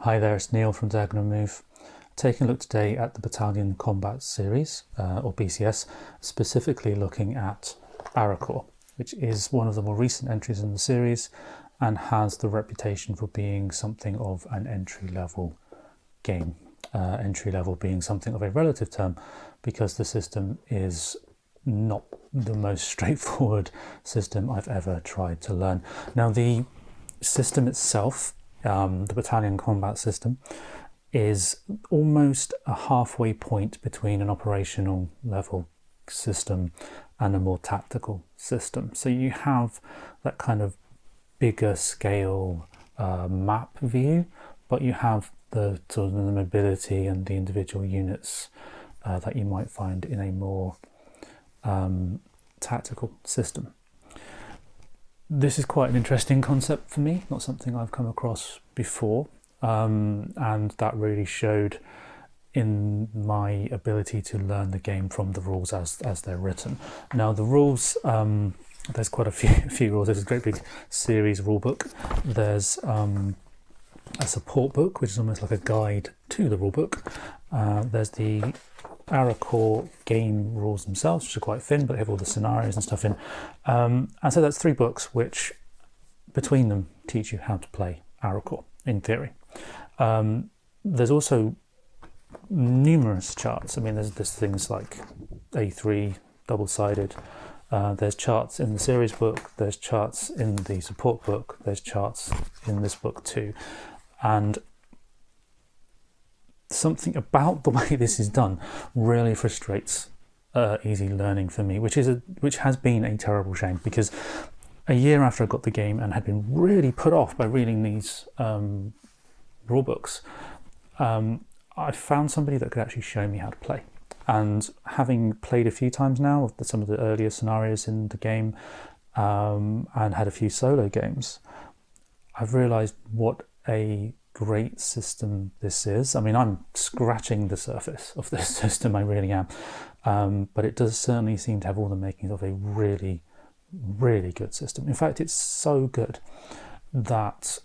Hi there, it's Neil from Diagonal Move. Taking a look today at the Battalion Combat Series, or BCS, specifically looking at Arracourt, which is one of the more recent entries in the series and has the reputation for being something of an entry-level game. Entry-level being something of a relative term because the system is not the most straightforward system I've ever tried to learn. Now, the system itself, the Battalion Combat system, is almost a halfway point between an operational level system and a more tactical system. So you have that kind of bigger scale map view, but you have the sort of the mobility and the individual units that you might find in a more tactical system. This is quite an interesting concept for me, not something I've come across before, and that really showed in my ability to learn the game from the rules as they're written. Now the rules, there's quite a few rules. There's a great big series rule book. There's a support book, which is almost like a guide to the rule book. There's the Arracourt game rules themselves, which are quite thin, but they have all the scenarios and stuff in. And so that's 3 books which between them teach you how to play Arracourt in theory. There's also numerous charts. I mean, there's things like A3 double-sided. There's charts in the series book, there's charts in the support book, there's charts in this book too. And something about the way this is done really frustrates easy learning for me, which has been a terrible shame, because a year after I got the game and had been really put off by reading these rule books, I found somebody that could actually show me how to play. And having played a few times now of some of the earlier scenarios in the game, and had a few solo games, I've realised what a great system this is. I mean, I'm scratching the surface of this system, I really am, but it does certainly seem to have all the makings of a really, really good system. In fact, it's so good that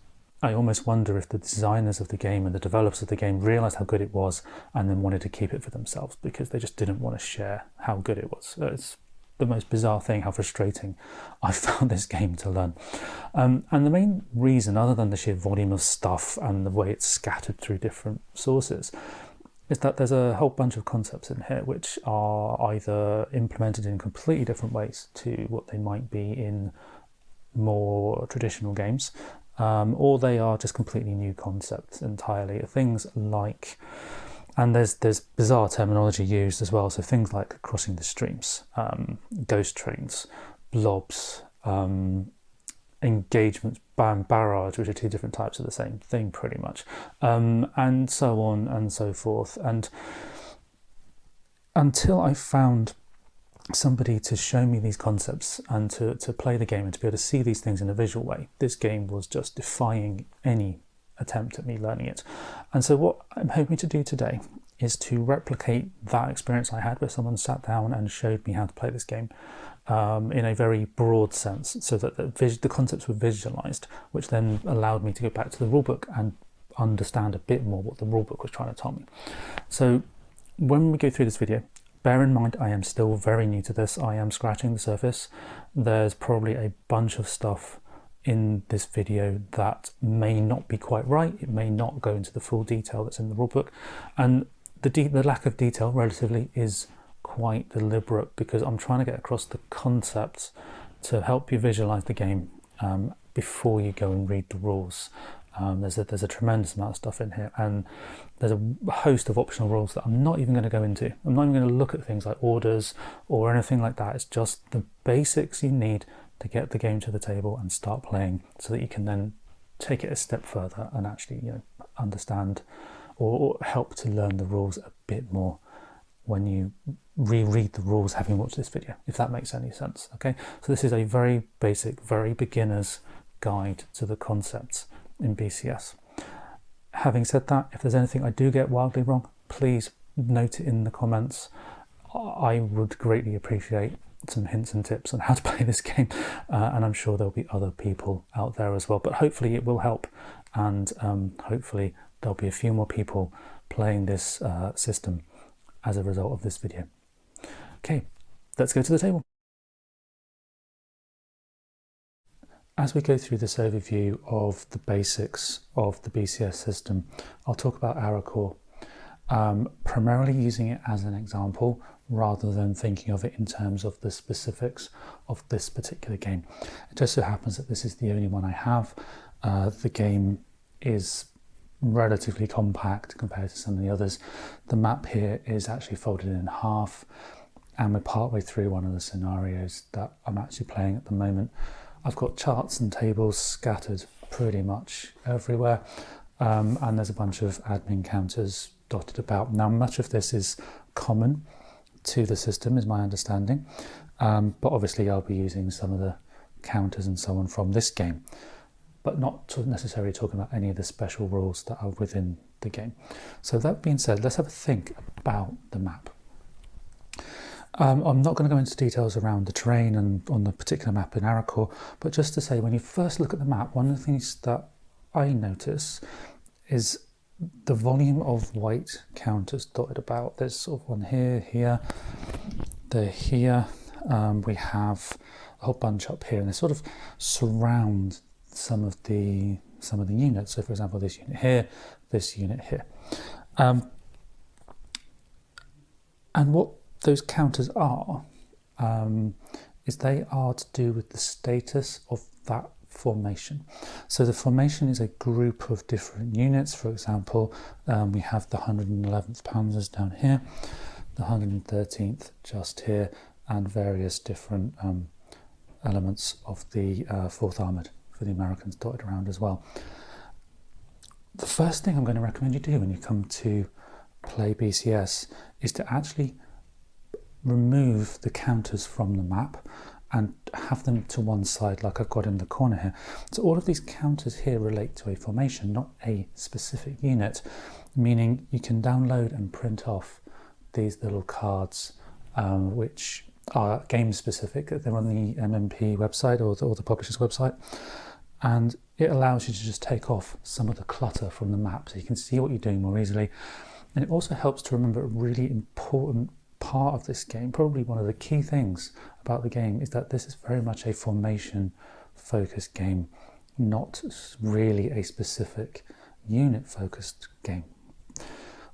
I almost wonder if the designers of the game and the developers of the game realised how good it was and then wanted to keep it for themselves because they just didn't want to share how good it was. It's the most bizarre thing, how frustrating I found this game to learn. And the main reason, other than the sheer volume of stuff and the way it's scattered through different sources, is that there's a whole bunch of concepts in here which are either implemented in completely different ways to what they might be in more traditional games, or they are just completely new concepts entirely. Things like, and there's bizarre terminology used as well, so things like crossing the streams, ghost trains, blobs, engagements, barrage, which are 2 different types of the same thing pretty much, and so on and so forth. And until I found somebody to show me these concepts and to play the game and to be able to see these things in a visual way, this game was just defying any attempt at me learning it. And so what I'm hoping to do today is to replicate that experience I had where someone sat down and showed me how to play this game in a very broad sense, so that the concepts were visualized, which then allowed me to go back to the rulebook and understand a bit more what the rulebook was trying to tell me. So when we go through this video, bear in mind I am still very new to this. I am scratching the surface. There's probably a bunch of stuff in this video that may not be quite right. It may not go into the full detail that's in the rulebook, and the lack of detail relatively is quite deliberate because I'm trying to get across the concepts to help you visualize the game before you go and read the rules. There's a tremendous amount of stuff in here, and there's a host of optional rules that I'm not even going to go into. I'm not even going to look at things like orders or anything like that. It's just the basics you need to get the game to the table and start playing, so that you can then take it a step further and actually, understand or help to learn the rules a bit more when you reread the rules having watched this video, if that makes any sense. Okay, so this is a very basic, very beginner's guide to the concepts in BCS. Having said that, if there's anything I do get wildly wrong, please note it in the comments. I would greatly appreciate some hints and tips on how to play this game, and I'm sure there'll be other people out there as well, but hopefully it will help, and hopefully there'll be a few more people playing this system as a result of this video. Okay, let's go to the table. As we go through this overview of the basics of the BCS system, I'll talk about Arracourt, primarily using it as an example rather than thinking of it in terms of the specifics of this particular game. It just so happens that this is the only one I have. The game is relatively compact compared to some of the others. The map here is actually folded in half, and we're partway through one of the scenarios that I'm actually playing at the moment. I've got charts and tables scattered pretty much everywhere, and there's a bunch of admin counters dotted about. Now, much of this is common to the system, is my understanding, but obviously I'll be using some of the counters and so on from this game, but not necessarily talking about any of the special rules that are within the game. So that being said, let's have a think about the map. I'm not going to go into details around the terrain and on the particular map in Arracourt, but just to say, when you first look at the map, one of the things that I notice is the volume of white counters dotted about. There's sort of one here, they're here. We have a whole bunch up here, and they sort of surround some of the units. So, for example, this unit here, this unit here, and what those counters are is they are to do with the status of that formation. So the formation is a group of different units. For example, we have the 111th Panzers down here, the 113th just here, and various different elements of the 4th Armoured for the Americans dotted around as well. The first thing I'm going to recommend you do when you come to play BCS is to actually remove the counters from the map and have them to one side like I've got in the corner here. So all of these counters here relate to a formation, not a specific unit, meaning you can download and print off these little cards which are game specific. They're on the PnP website or the publisher's website, and it allows you to just take off some of the clutter from the map so you can see what you're doing more easily. And it also helps to remember a really important part of this game. Probably one of the key things about the game is that this is very much a formation focused game, not really a specific unit focused game.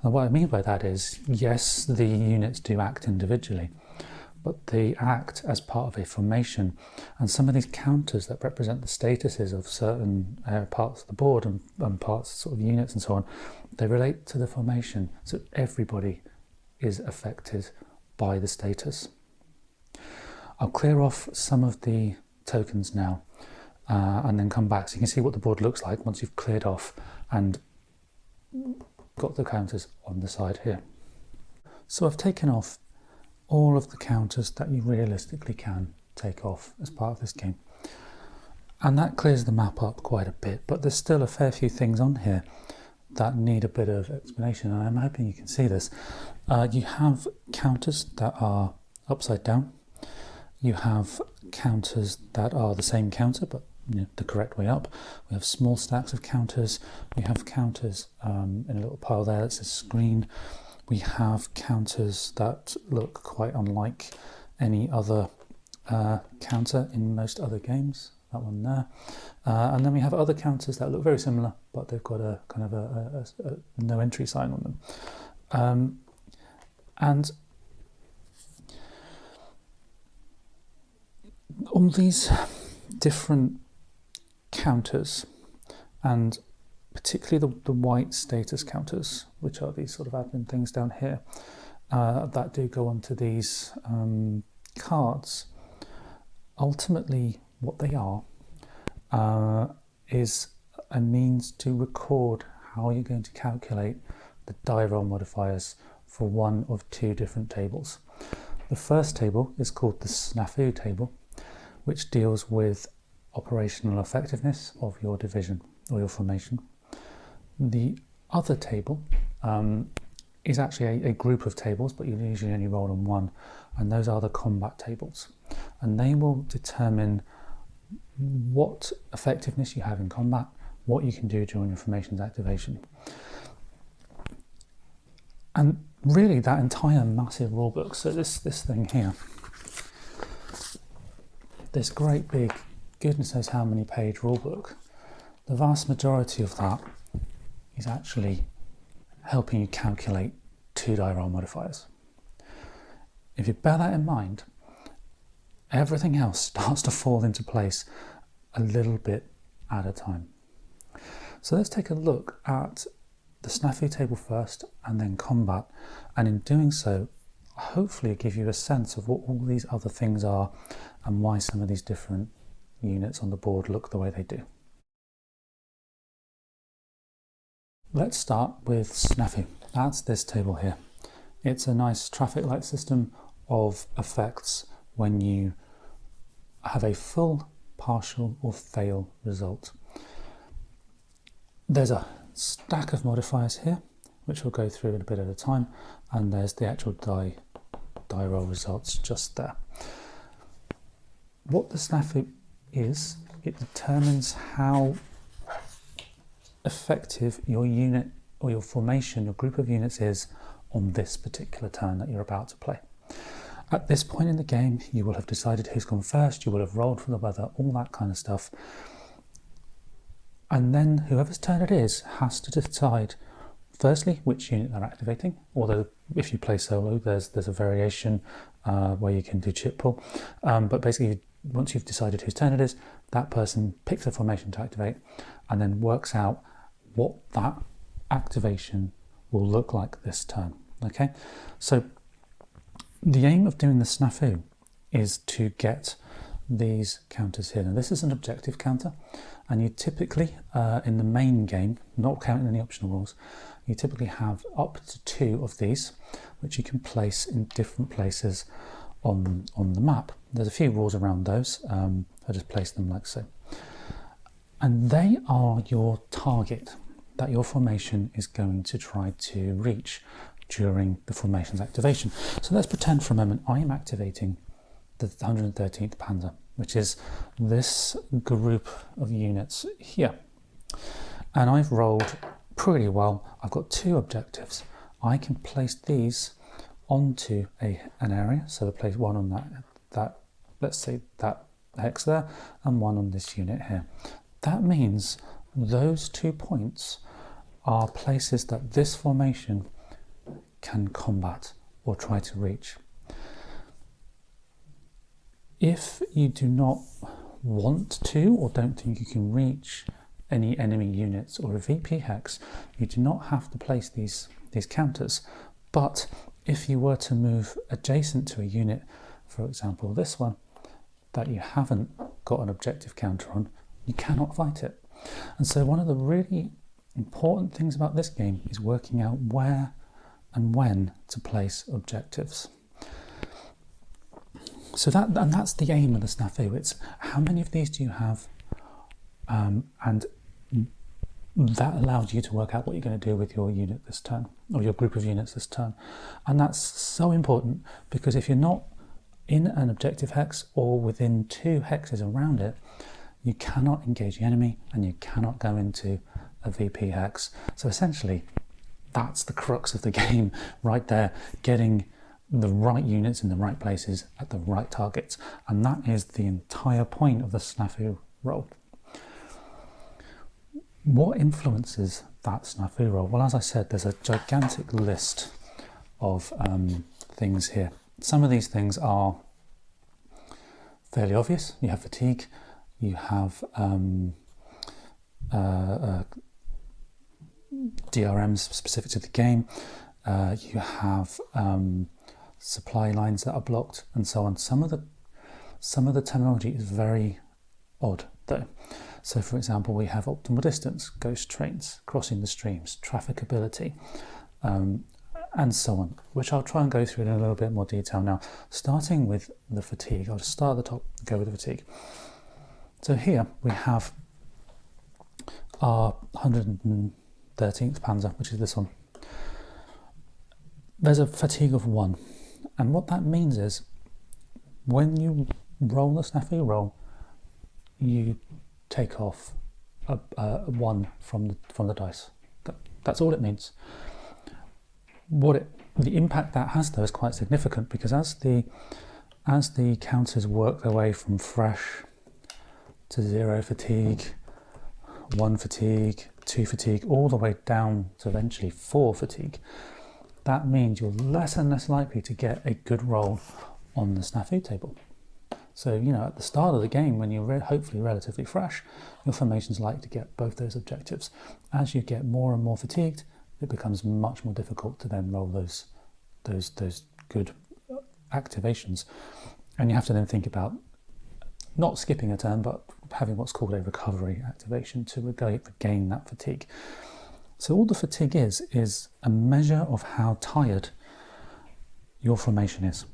And what I mean by that is, yes, the units do act individually, but they act as part of a formation, and some of these counters that represent the statuses of certain parts of the board and parts, sort of units and so on, they relate to the formation, so everybody is affected by the status. I'll clear off some of the tokens now and then come back so you can see what the board looks like once you've cleared off and got the counters on the side here. So I've taken off all of the counters that you realistically can take off as part of this game, and that clears the map up quite a bit, but there's still a fair few things on here that need a bit of explanation, and I'm hoping you can see this. You have counters that are upside down. You have counters that are the same counter but the correct way up. We have small stacks of counters. We have counters in a little pile there that says screen. We have counters that look quite unlike any other counter in most other games. That one there, and then we have other counters that look very similar, but they've got a kind of a no entry sign on them. And all these different counters, and particularly the white status counters, which are these sort of admin things down here, that do go onto these cards. Ultimately, what they are is a means to record how you're going to calculate the die roll modifiers for one of two different tables. The first table is called the snafu table, which deals with operational effectiveness of your division or your formation. The other table is actually a group of tables, but you usually only roll on one, and those are the combat tables, and they will determine what effectiveness you have in combat what you can do during your formations activation. And really that entire massive rulebook, so this thing here, this great big, goodness knows how many page rulebook, the vast majority of that is actually helping you calculate 2-die roll modifiers. If you bear that in mind, everything else starts to fall into place a little bit at a time. So let's take a look at the snafu table first and then combat, and in doing so hopefully give you a sense of what all these other things are and why some of these different units on the board look the way they do. Let's start with snafu. That's this table here. It's a nice traffic light system of effects when you have a full, partial or fail result. There's a stack of modifiers here, which we'll go through a bit at a time, and there's the actual die roll results just there. What the snafu is, it determines how effective your unit or your formation, your group of units is on this particular turn that you're about to play. At this point in the game, you will have decided who's gone first, you will have rolled for the weather, all that kind of stuff. And then whoever's turn it is has to decide, firstly, which unit they're activating, although if you play solo, there's a variation where you can do chip pull. But basically, once you've decided whose turn it is, that person picks a formation to activate and then works out what that activation will look like this turn. Okay, so the aim of doing the snafu is to get these counters here. Now this is an objective counter, and you typically in the main game, not counting any optional rules, you typically have up to 2 of these which you can place in different places on the map. There's a few rules around those. I just place them like so, and they are your target that your formation is going to try to reach during the formation's activation. So let's pretend for a moment I am activating the 113th Panzer, which is this group of units here. And I've rolled pretty well. I've got 2 objectives. I can place these onto an area. So I place one on that let's say that hex there, and one on this unit here. That means those 2 points are places that this formation can combat or try to reach. If you do not want to or don't think you can reach any enemy units or a VP hex, you do not have to place these counters. But if you were to move adjacent to a unit, for example this one, that you haven't got an objective counter on, you cannot fight it. And so one of the really important things about this game is working out where and when to place objectives. So that's the aim of the snafu. It's how many of these do you have, and that allows you to work out what you're going to do with your unit this turn, or your group of units this turn. And that's so important, because if you're not in an objective hex or within 2 hexes around it, you cannot engage the enemy and you cannot go into a VP hex. So essentially that's the crux of the game right there, getting the right units in the right places at the right targets, and that is the entire point of the snafu roll. What influences that snafu roll? Well, as I said, there's a gigantic list of things here. Some of these things are fairly obvious. You have fatigue, you have DRMs specific to the game, you have supply lines that are blocked, and so on. Some of the terminology is very odd though. So for example, we have optimal distance, ghost trains, crossing the streams, trafficability, and so on, which I'll try and go through in a little bit more detail now. Starting with the fatigue, I'll just start at the top and go with the fatigue. So here we have our 113th Panzer, which is this one. There's a fatigue of 1, and what that means is when you roll the snafu roll, you take off 1 from the dice. That's all it means. The impact that has though is quite significant, because as the counters work their way from fresh to 0 fatigue, 1 fatigue, 2 fatigue, all the way down to eventually 4 fatigue, that means you're less and less likely to get a good roll on the snafu table. So, at the start of the game, when you're hopefully relatively fresh, your formation's likely to get both those objectives. As you get more and more fatigued, it becomes much more difficult to then roll those good activations. And you have to then think about not skipping a turn, but having what's called a recovery activation to regain that fatigue. So all the fatigue is a measure of how tired your formation is.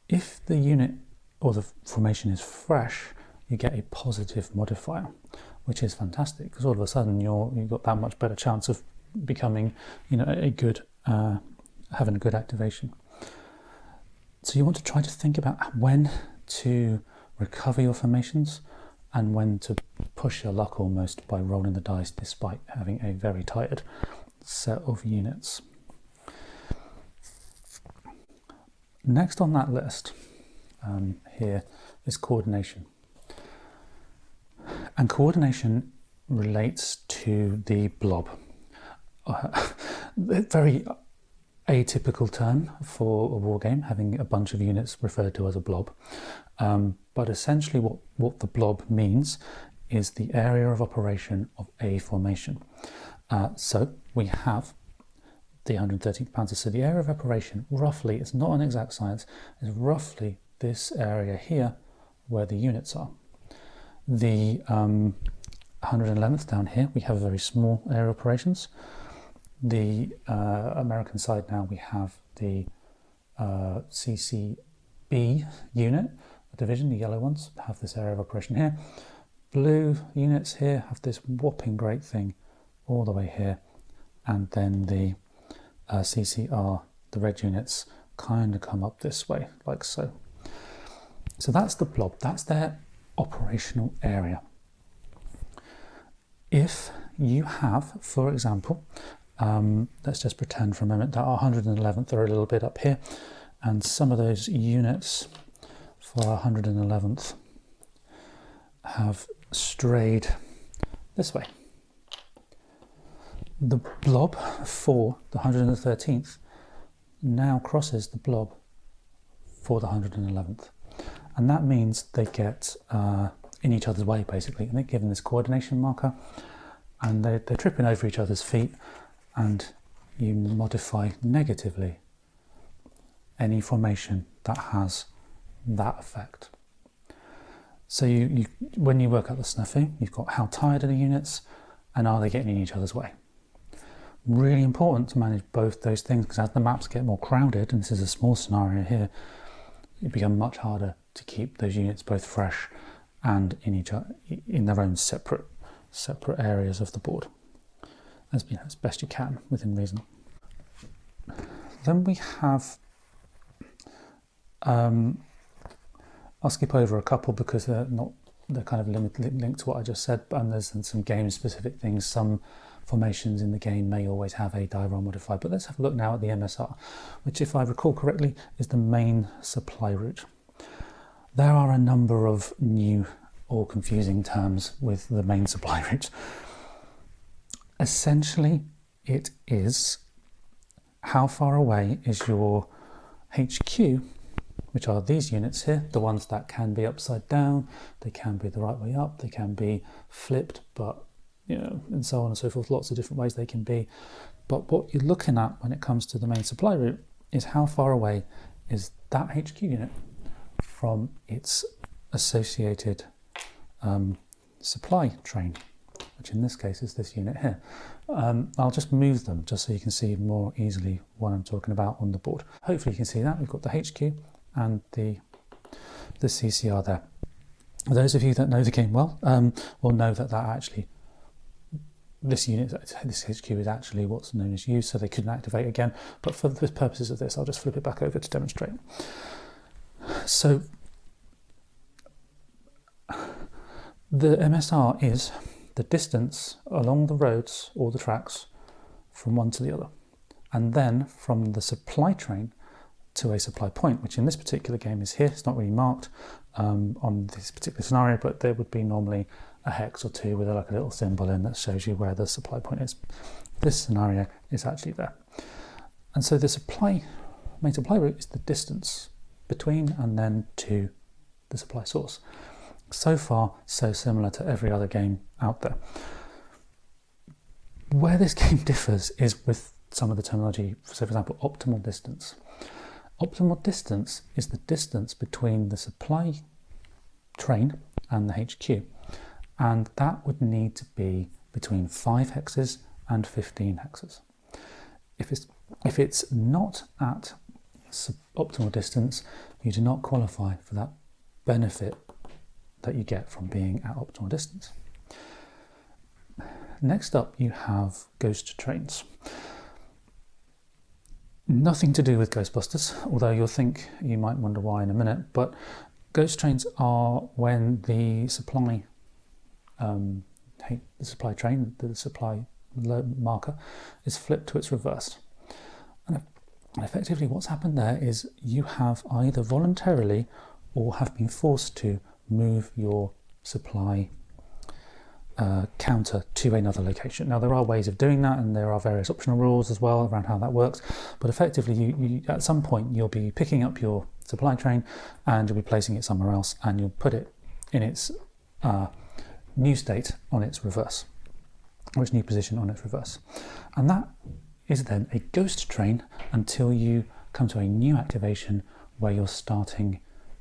If the unit or the formation is fresh, you get a positive modifier, which is fantastic, because all of a sudden you've got that much better chance of becoming, a good, having a good activation. So you want to try to think about when to recover your formations and when to push your luck almost by rolling the dice despite having a very tired set of units. Next on that list here is coordination. And coordination relates to the blob. Very atypical term for a war game, having a bunch of units referred to as a blob. But essentially what the blob means is the area of operation of a formation. So we have the 113th Panzer. So the area of operation, roughly, it's not an exact science, is roughly this area here where the units are. The 111th down here, we have very small area operations. The American side now, we have the CCB unit, a division, the yellow ones, have this area of operation here. Blue units here have this whopping great thing all the way here. And then the CCR, the red units, kind of come up this way, like so. So that's the blob, that's their operational area. If you have, for example, let's just pretend for a moment that our 111th are a little bit up here, and some of those units for our 111th have strayed this way. The blob for the 113th now crosses the blob for the 111th. And that means they get in each other's way, basically, and they're given this coordination marker, and they're tripping over each other's feet, and you modify negatively any formation that has that effect. So you when you work out the snafu, you've got how tired are the units, and are they getting in each other's way. Really important to manage both those things, because as the maps get more crowded, and this is a small scenario here, it becomes much harder to keep those units both fresh and in their own separate areas of the board, as best you can within reason. Then we have, I'll skip over a couple because they're kind of linked to what I just said, and there's some game specific things. Some formations in the game may always have a die roll modifier, but let's have a look now at the MSR, which, if I recall correctly, is the main supply route. There are a number of new or confusing terms with the main supply route. Essentially, it is how far away is your HQ, which are these units here, the ones that can be upside down, they can be the right way up, they can be flipped, but and so on and so forth, lots of different ways they can be. But what you're looking at when it comes to the main supply route is how far away is that HQ unit from its associated supply train, which in this case is this unit here. I'll just move them just so you can see more easily what I'm talking about on the board. Hopefully you can see that. We've got the HQ and the CCR there. Those of you that know the game well will know that actually this HQ is actually what's known as U, so they couldn't activate again. But for the purposes of this, I'll just flip it back over to demonstrate. So the MSR is the distance along the roads or the tracks from one to the other, and then from the supply train to a supply point, which in this particular game is here. It's not really marked on this particular scenario, but there would be normally a hex or two with like a little symbol in that shows you where the supply point is. This scenario is actually there. And so the main supply route is the distance between and then to the supply source. So far, so similar to every other game out there. Where this game differs is with some of the terminology. So for example, optimal distance. Optimal distance is the distance between the supply train and the HQ. And that would need to be between 5 hexes and 15 hexes. If it's not at optimal distance, you do not qualify for that benefit that you get from being at optimal distance. Next up, you have ghost trains. Nothing to do with Ghostbusters, although you might wonder why in a minute, but ghost trains are when the supply train, the supply marker, is flipped to its reverse. And effectively what's happened there is you have either voluntarily or have been forced to move your supply counter to another location. Now there are ways of doing that, and there are various optional rules as well around how that works, but effectively you at some point you'll be picking up your supply train and you'll be placing it somewhere else, and you'll put it in its new state on its reverse, or its new position on its reverse. And that is then a ghost train until you come to a new activation where you're starting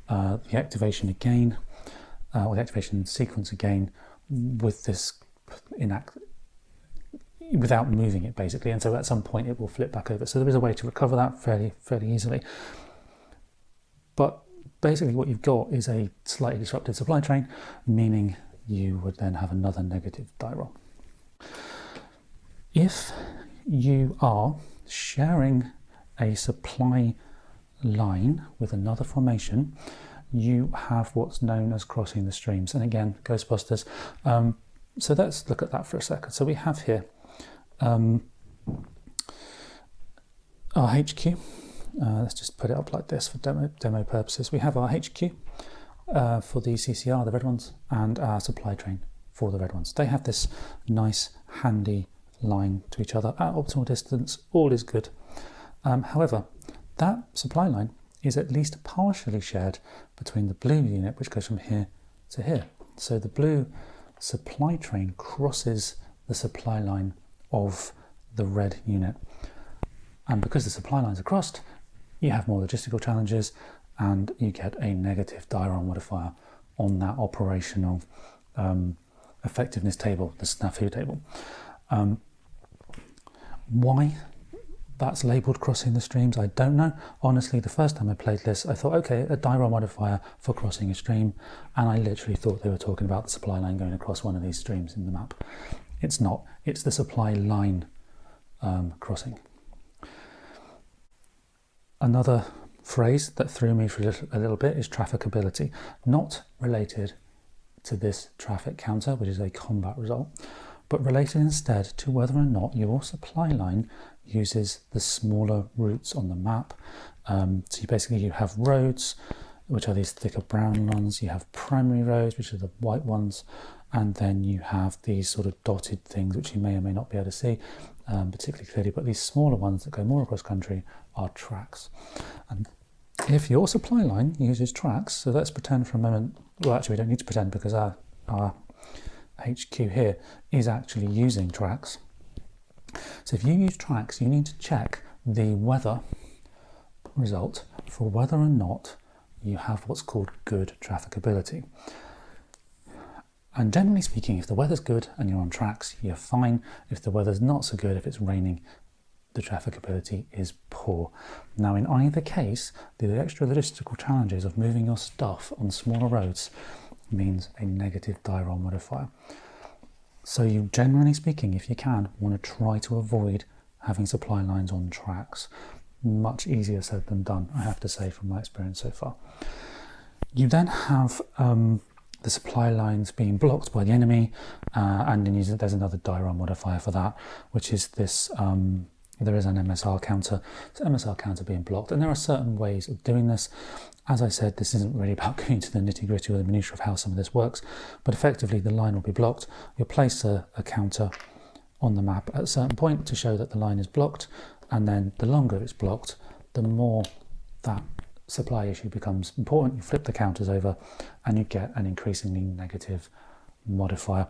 the activation again, or the activation sequence again, with this without moving it basically, and so at some point it will flip back over. So there is a way to recover that fairly easily. But basically what you've got is a slightly disrupted supply train, meaning you would then have another negative die roll. If you are sharing a supply line with another formation, you have what's known as crossing the streams. And again, Ghostbusters. So let's look at that for a second. So we have here our HQ. Let's just put it up like this for demo purposes. We have our HQ for the CCR, the red ones, and our supply train for the red ones. They have this nice handy line to each other at optimal distance. All is good. However, that supply line is at least partially shared between the blue unit, which goes from here to here. So the blue supply train crosses the supply line of the red unit. And because the supply lines are crossed, you have more logistical challenges and you get a negative die roll modifier on that operational effectiveness table, the snafu table. Why that's labelled crossing the streams, I don't know. Honestly, the first time I played this, I thought, okay, a die roll modifier for crossing a stream, and I literally thought they were talking about the supply line going across one of these streams in the map. It's not. It's the supply line crossing. Another phrase that threw me for a little bit is trafficability, not related to this traffic counter, which is a combat result, but related instead to whether or not your supply line uses the smaller routes on the map. So you have roads, which are these thicker brown ones, you have primary roads, which are the white ones, and then you have these sort of dotted things, which you may or may not be able to see particularly clearly, but these smaller ones that go more across country are tracks. And if your supply line uses tracks, so let's pretend for a moment, well actually we don't need to pretend because our HQ here is actually using tracks. So if you use tracks, you need to check the weather result for whether or not you have what's called good trafficability. And generally speaking, if the weather's good and you're on tracks, you're fine. If the weather's not so good, if it's raining, the trafficability is poor. Now in either case, the extra logistical challenges of moving your stuff on smaller roads means a negative die roll modifier. So you, generally speaking, if you can, want to try to avoid having supply lines on tracks. Much easier said than done, I have to say, from my experience so far. You then have the supply lines being blocked by the enemy, and then there's another diagram modifier for that, which is this, there is an MSR counter, so MSR counter being blocked, and there are certain ways of doing this. As I said, this isn't really about going to the nitty-gritty or the minutiae of how some of this works, but effectively the line will be blocked. You'll place a counter on the map at a certain point to show that the line is blocked, and then the longer it's blocked, the more that supply issue becomes important. You flip the counters over and you get an increasingly negative modifier.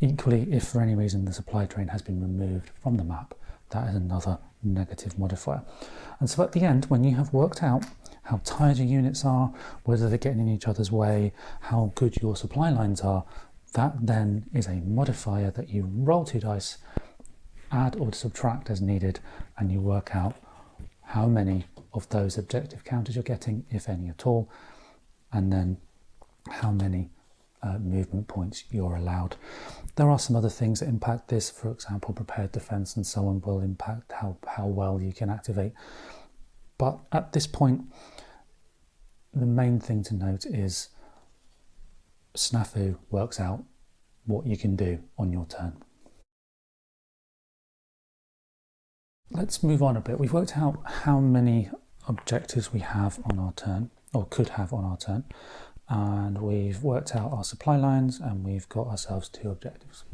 Equally, if for any reason the supply train has been removed from the map, that is another negative modifier. And so at the end, when you have worked out how tired your units are, whether they're getting in each other's way, how good your supply lines are, that then is a modifier that you roll 2 dice, add or subtract as needed, and you work out how many of those objective counters you're getting, if any at all, and then how many movement points you're allowed. There are some other things that impact this, for example, prepared defense and so on will impact how well you can activate. But at this point, the main thing to note is snafu works out what you can do on your turn. Let's move on a bit. We've worked out how many objectives we have on our turn, or could have on our turn, and we've worked out our supply lines, and we've got ourselves 2 objectives.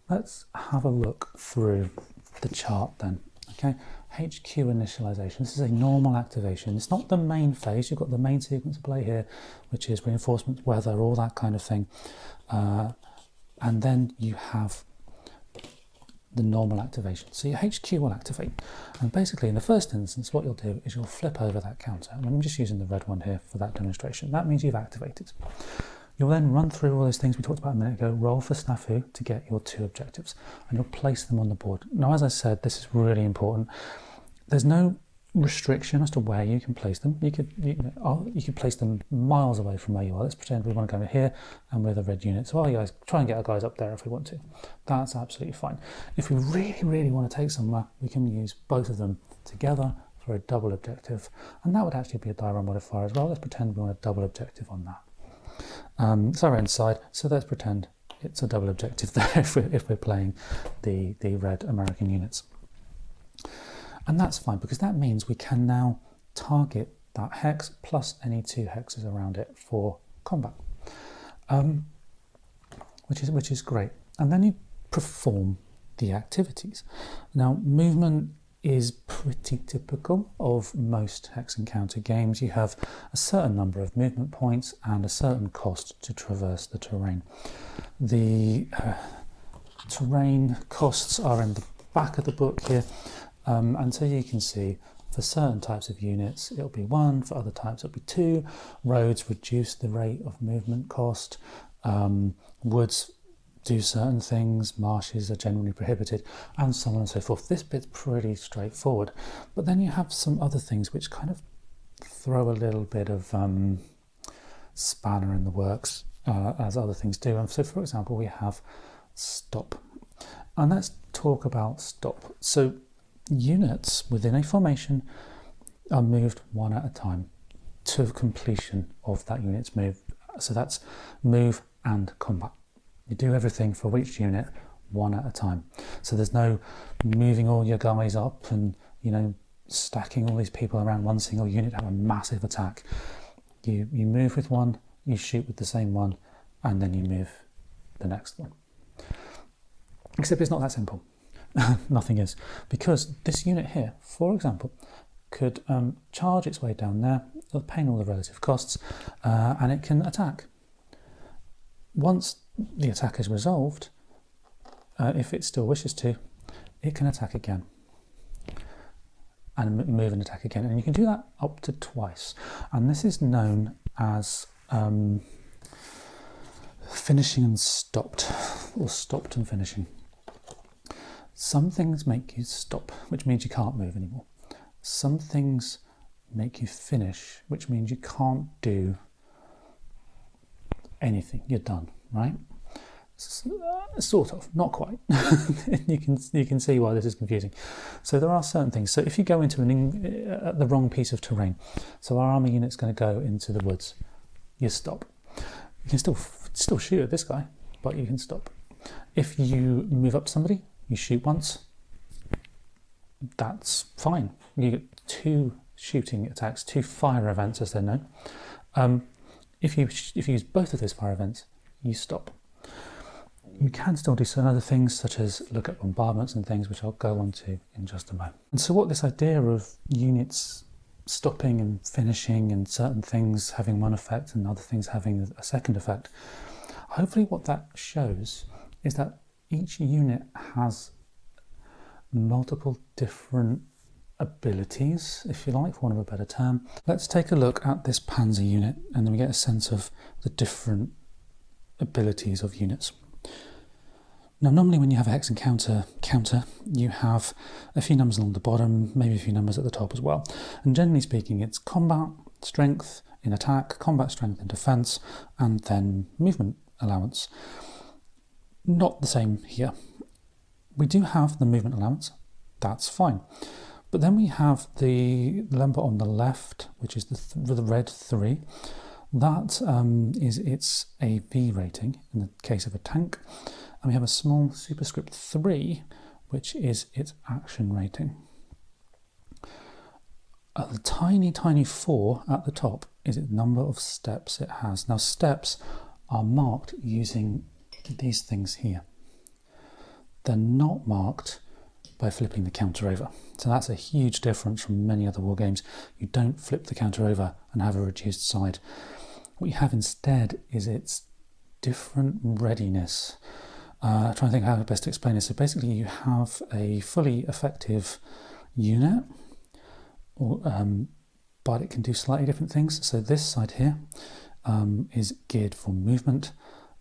Let's have a look through the chart then. Okay, HQ initialization. This is a normal activation. It's not the main phase. You've got the main sequence of play here, which is reinforcements, weather, all that kind of thing. And then you have the normal activation. So your HQ will activate. And basically in the first instance, what you'll do is you'll flip over that counter. And I'm just using the red one here for that demonstration. That means you've activated. You'll then run through all those things we talked about a minute ago, roll for snafu to get your 2 objectives, and you'll place them on the board. Now, as I said, this is really important. There's no restriction as to where you can place them. You could place them miles away from where you are. Let's pretend we want to go over here and we're the red unit. So, guys, try and get our guys up there if we want to. That's absolutely fine. If we really, really want to take somewhere, we can use both of them together for a double objective, and that would actually be a diagram modifier as well. Let's pretend we want a double objective on that. It's our end side, so let's pretend it's a double objective there if we're playing the red American units. And that's fine, because that means we can now target that hex plus any 2 hexes around it for combat, which is great. And then you perform the activities. Now, movement is pretty typical of most hex encounter games. You have a certain number of movement points and a certain cost to traverse the terrain. The terrain costs are in the back of the book here, and so you can see for certain types of units it'll be 1, for other types it'll be 2. Roads reduce the rate of movement cost, woods do certain things, marshes are generally prohibited, and so on and so forth. This bit's pretty straightforward, but then you have some other things which kind of throw a little bit of spanner in the works, as other things do. And so, for example, we have stop, and let's talk about stop. So units within a formation are moved 1 at a time to completion of that unit's move. So that's move and combat. You do everything for each unit 1 at a time. So there's no moving all your guys up and, stacking all these people around one single unit to have a massive attack. You move with one, you shoot with the same one, and then you move the next one. Except it's not that simple. Nothing is. Because this unit here, for example, could charge its way down there, paying all the relative costs, and it can attack. Once the attack is resolved, if it still wishes to, it can attack again and move and attack again, and you can do that up to twice. And this is known as finishing and stopped, or stopped and finishing. Some things make you stop, which means you can't move anymore. Some things make you finish, which means you can't do anything. You're done, right? Sort of, not quite. you can see why this is confusing. So there are certain things. So if you go into the wrong piece of terrain, so our army unit's going to go into the woods, you stop. You can still shoot at this guy, but you can stop. If you move up somebody, you shoot once. That's fine. You get 2 shooting attacks, 2 fire events as they're known. If you use both of those fire events, you stop. You can still do some other things such as look at bombardments and things, which I'll go on to in just a moment. And so what this idea of units stopping and finishing and certain things having one effect and other things having a second effect, hopefully what that shows is that each unit has multiple different abilities, if you like, for want of a better term. Let's take a look at this Panzer unit and then we get a sense of the different abilities of units. Now normally when you have a hex and counter, you have a few numbers along the bottom, maybe a few numbers at the top as well. And generally speaking, it's combat, strength in attack, combat strength in defense, and then movement allowance. Not the same here. We do have the movement allowance, that's fine. But then we have the number on the left, which is the red 3. That is its AV rating in the case of a tank. And we have a small superscript 3, which is its action rating. The tiny 4 at the top is its number of steps it has. Now steps are marked using these things here. They're not marked by flipping the counter over. So that's a huge difference from many other war games. You don't flip the counter over and have a reduced side. What you have instead is its different readiness. Trying to think how best to explain this. So basically you have a fully effective unit, but it can do slightly different things. So this side here is geared for movement,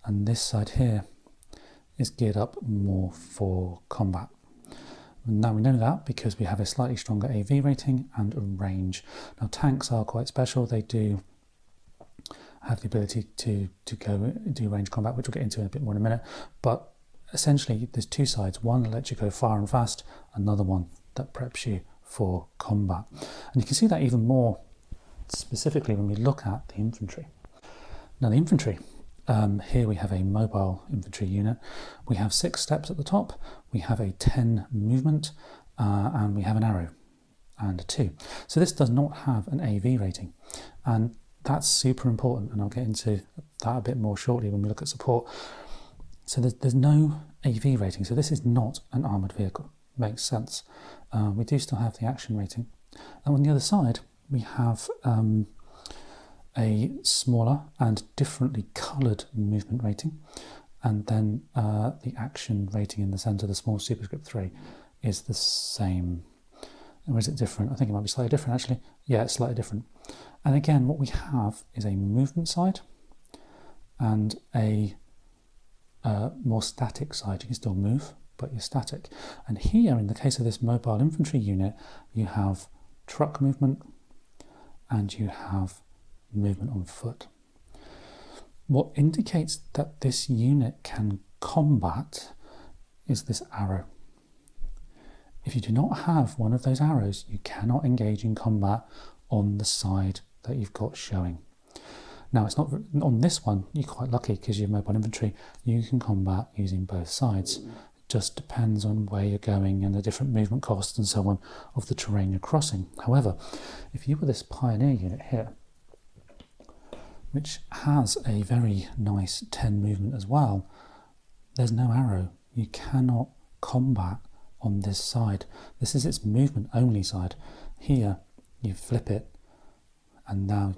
and this side here is geared up more for combat. Now we know that because we have a slightly stronger AV rating and a range. Now tanks are quite special. They do have the ability to go do range combat, which we'll get into in a bit more in a minute. But essentially there's 2 sides, one that lets you go far and fast, another one that preps you for combat. And you can see that even more specifically when we look at the infantry. Now the infantry, here we have a mobile infantry unit. We have 6 steps at the top, we have a 10 movement, and we have an arrow and a 2. So this does not have an AV rating, and that's super important, and I'll get into that a bit more shortly when we look at support. So there's no AV rating, so this is not an armoured vehicle. Makes sense. We do still have the action rating. And on the other side, we have a smaller and differently coloured movement rating, and then the action rating in the centre, the small superscript 3, is the same. Or is it different? I think it might be slightly different actually. Yeah, it's slightly different. And again, what we have is a movement side and a more static side. You can still move, but you're static. And here, in the case of this mobile infantry unit, you have truck movement and you have movement on foot. What indicates that this unit can combat is this arrow. If you do not have one of those arrows, you cannot engage in combat on the side that you've got showing. Now, it's not on this one, you're quite lucky because you're mobile infantry, you can combat using both sides. It just depends on where you're going and the different movement costs and so on of the terrain you're crossing. However, if you were this pioneer unit here, which has a very nice 10 movement as well, there's no arrow. You cannot combat on this side. This is its movement only side. Here, you flip it, and now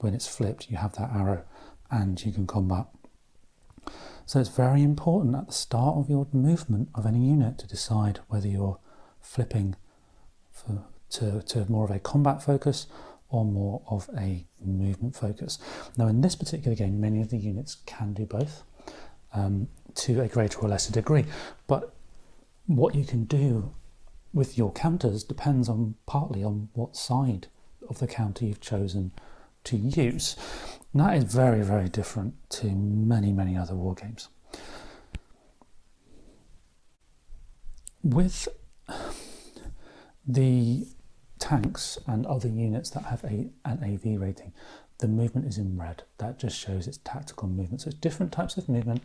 when it's flipped, you have that arrow and you can combat. So it's very important at the start of your movement of any unit to decide whether you're flipping to more of a combat focus or more of a movement focus. Now in this particular game, many of the units can do both to a greater or lesser degree, but what you can do with your counters depends on partly on what side of the counter you've chosen to use. And that is very, very different to many, many other war games. With the tanks and other units that have an AV rating, the movement is in red. That just shows it's tactical movement. So it's different types of movement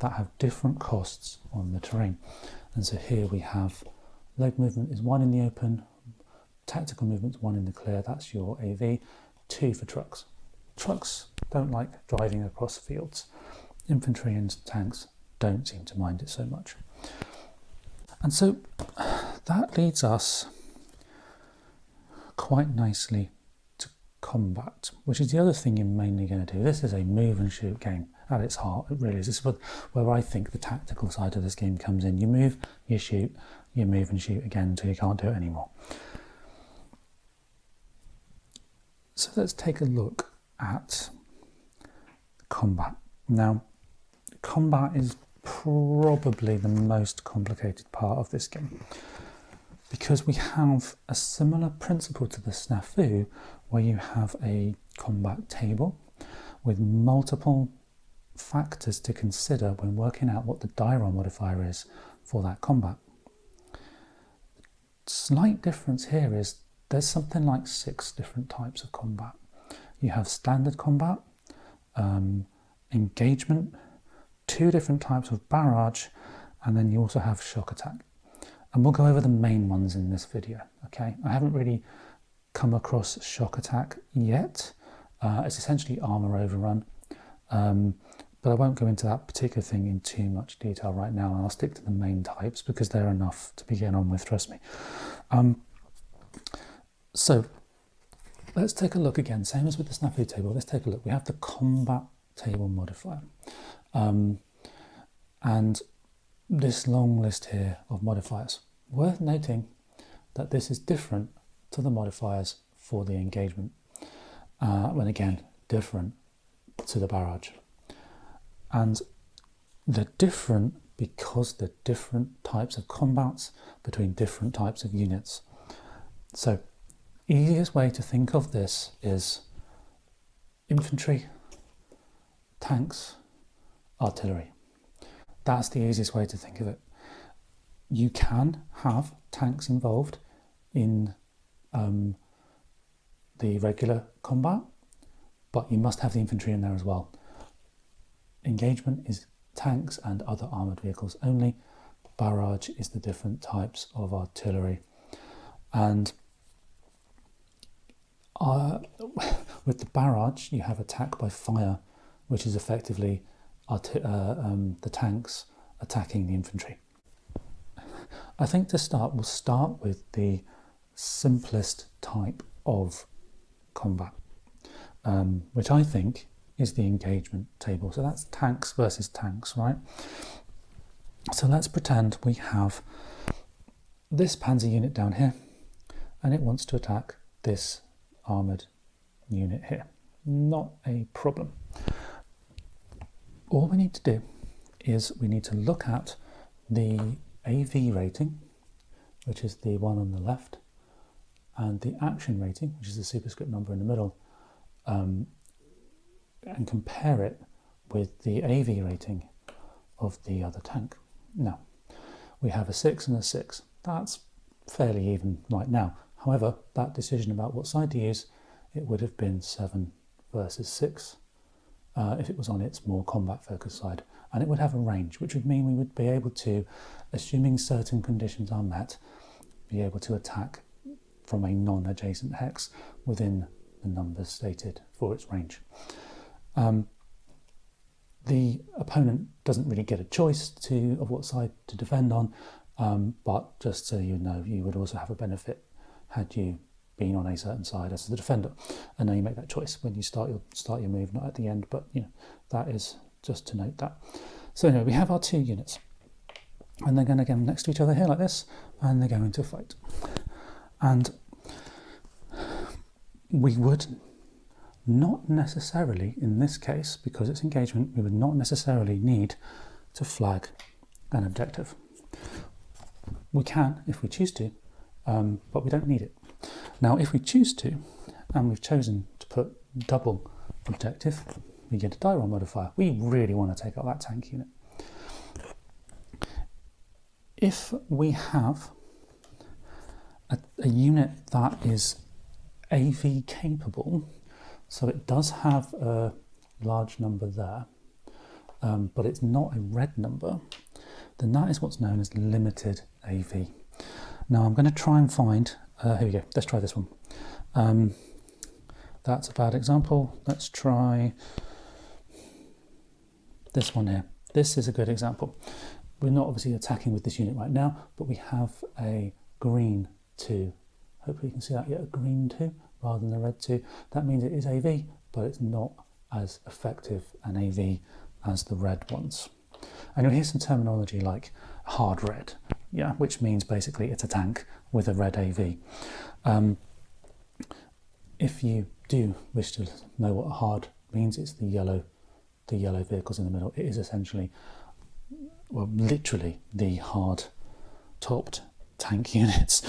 that have different costs on the terrain. And so here we have load movement is 1 in the open, tactical movement is 1 in the clear. That's your AV. 2 for trucks. Trucks don't like driving across fields. Infantry and tanks don't seem to mind it so much. And so that leads us quite nicely to combat, which is the other thing you're mainly going to do. This is a move and shoot game at its heart. It really is. This is where I think the tactical side of this game comes in. You move, you shoot, you move and shoot again until you can't do it anymore. So let's take a look at combat. Now, combat is probably the most complicated part of this game, because we have a similar principle to the snafu, where you have a combat table with multiple factors to consider when working out what the die roll modifier is for that combat. Slight difference here is there's something like 6 different types of combat. You have standard combat, engagement, 2 different types of barrage, and then you also have shock attack. And we'll go over the main ones in this video, okay? I haven't really come across shock attack yet. It's essentially armor overrun, but I won't go into that particular thing in too much detail right now, and I'll stick to the main types because they're enough to begin on with, trust me. So let's take a look again, same as with the snafu table. Let's take a look. We have the combat table modifier. And this long list here of modifiers. Worth noting that this is different to the modifiers for the engagement. And again, different to the barrage. And they're different because they're different types of combats between different types of units. So, easiest way to think of this is infantry, tanks, artillery. That's the easiest way to think of it. You can have tanks involved in the regular combat, but you must have the infantry in there as well. Engagement is tanks and other armoured vehicles only. Barrage is the different types of artillery. And with the barrage, you have attack by fire, which is effectively the tanks attacking the infantry. I think to start, we'll start with the simplest type of combat, which I think is the engagement table. So that's tanks versus tanks, right? So let's pretend we have this panzer unit down here, and it wants to attack this armoured unit here. Not a problem. All we need to do is we need to look at the AV rating, which is the one on the left, and the action rating, which is the superscript number in the middle, and compare it with the AV rating of the other tank. Now, we have a 6 and a 6. That's fairly even right now. However, that decision about what side to use, it would have been 7 versus 6 if it was on its more combat-focused side. And it would have a range, which would mean we would be able to, assuming certain conditions are met, be able to attack from a non-adjacent hex within the numbers stated for its range. The opponent doesn't really get a choice of what side to defend on, but just so you know, you would also have a benefit had you been on a certain side as the defender. And now you make that choice when you start your move, not at the end, but you know, that is just to note that. So anyway, we have our 2 units, and they're going to go next to each other here like this, and they're going to fight. And we would not necessarily, in this case, because it's engagement, we would not necessarily need to flag an objective. We can if we choose to, but we don't need it. Now, if we choose to, and we've chosen to put double objective, we get a die roll modifier. We really want to take out that tank unit. If we have a unit that is AV capable, So it does have a large number there, but it's not a red number. Then that is what's known as limited AV. Now I'm going to try and find, here we go, let's try this one. That's a bad example. Let's try this one here. This is a good example. We're not obviously attacking with this unit right now, but we have a green 2. Hopefully you can see that, yeah, a green 2 rather than a red 2. That means it is AV, but it's not as effective an AV as the red ones. And you'll hear some terminology like hard red, yeah, which means basically it's a tank with a red AV. If you do wish to know what a hard means, it's the yellow vehicles in the middle. It is essentially, well, literally the hard topped tank units.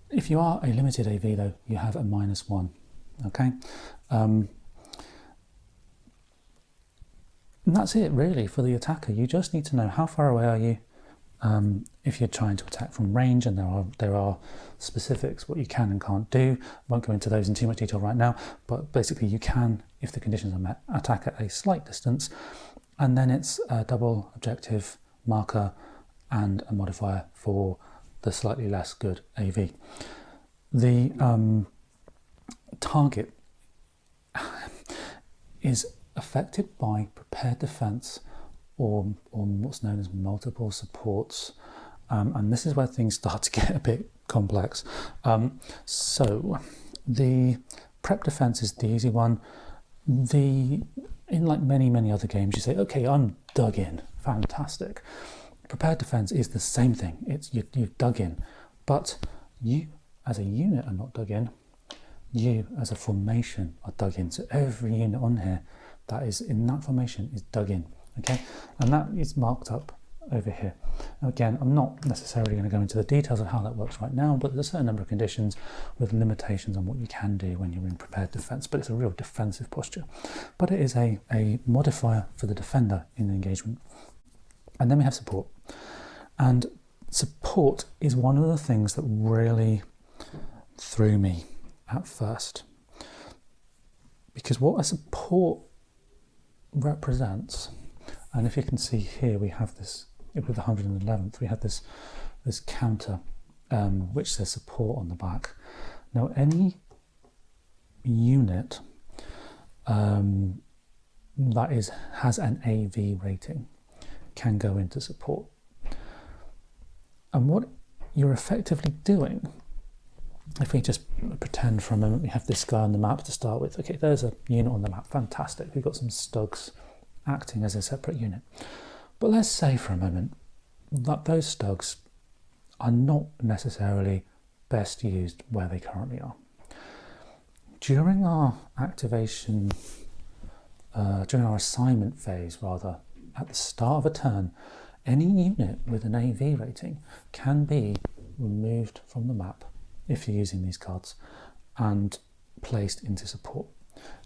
If you are a limited AV though, you have a -1, okay? And that's it really for the attacker. You just need to know how far away are you. If you're trying to attack from range, and there are specifics what you can and can't do. Won't go into those in too much detail right now, but basically you can, if the conditions are met, attack at a slight distance, and then it's a double objective marker and a modifier for the slightly less good AV. The target is affected by prepared defence or what's known as multiple supports, and this is where things start to get a bit complex. So the prep defence is the easy one. In like many other games, you say, okay, I'm dug in, fantastic. Prepared defence is the same thing. It's you've dug in, but you as a unit are not dug in. You as a formation are dug in. So every unit on here that is in that formation is dug in. Okay, and that is marked up over here. Now again, I'm not necessarily going to go into the details of how that works right now, but there's a certain number of conditions with limitations on what you can do when you're in prepared defence, but it's a real defensive posture. But it is a modifier for the defender in the engagement. And then we have support. And support is one of the things that really threw me at first. Because what a support represents, and if you can see here, we have this with the 111th, we have this counter which says support on the back. Now any unit that has an AV rating can go into support. And what you're effectively doing, if we just pretend for a moment we have this guy on the map to start with. Okay, there's a unit on the map, fantastic. We've got some Stugs acting as a separate unit. But let's say for a moment that those Stugs are not necessarily best used where they currently are. During our activation, during our assignment phase rather, at the start of a turn, any unit with an AV rating can be removed from the map if you're using these cards and placed into support.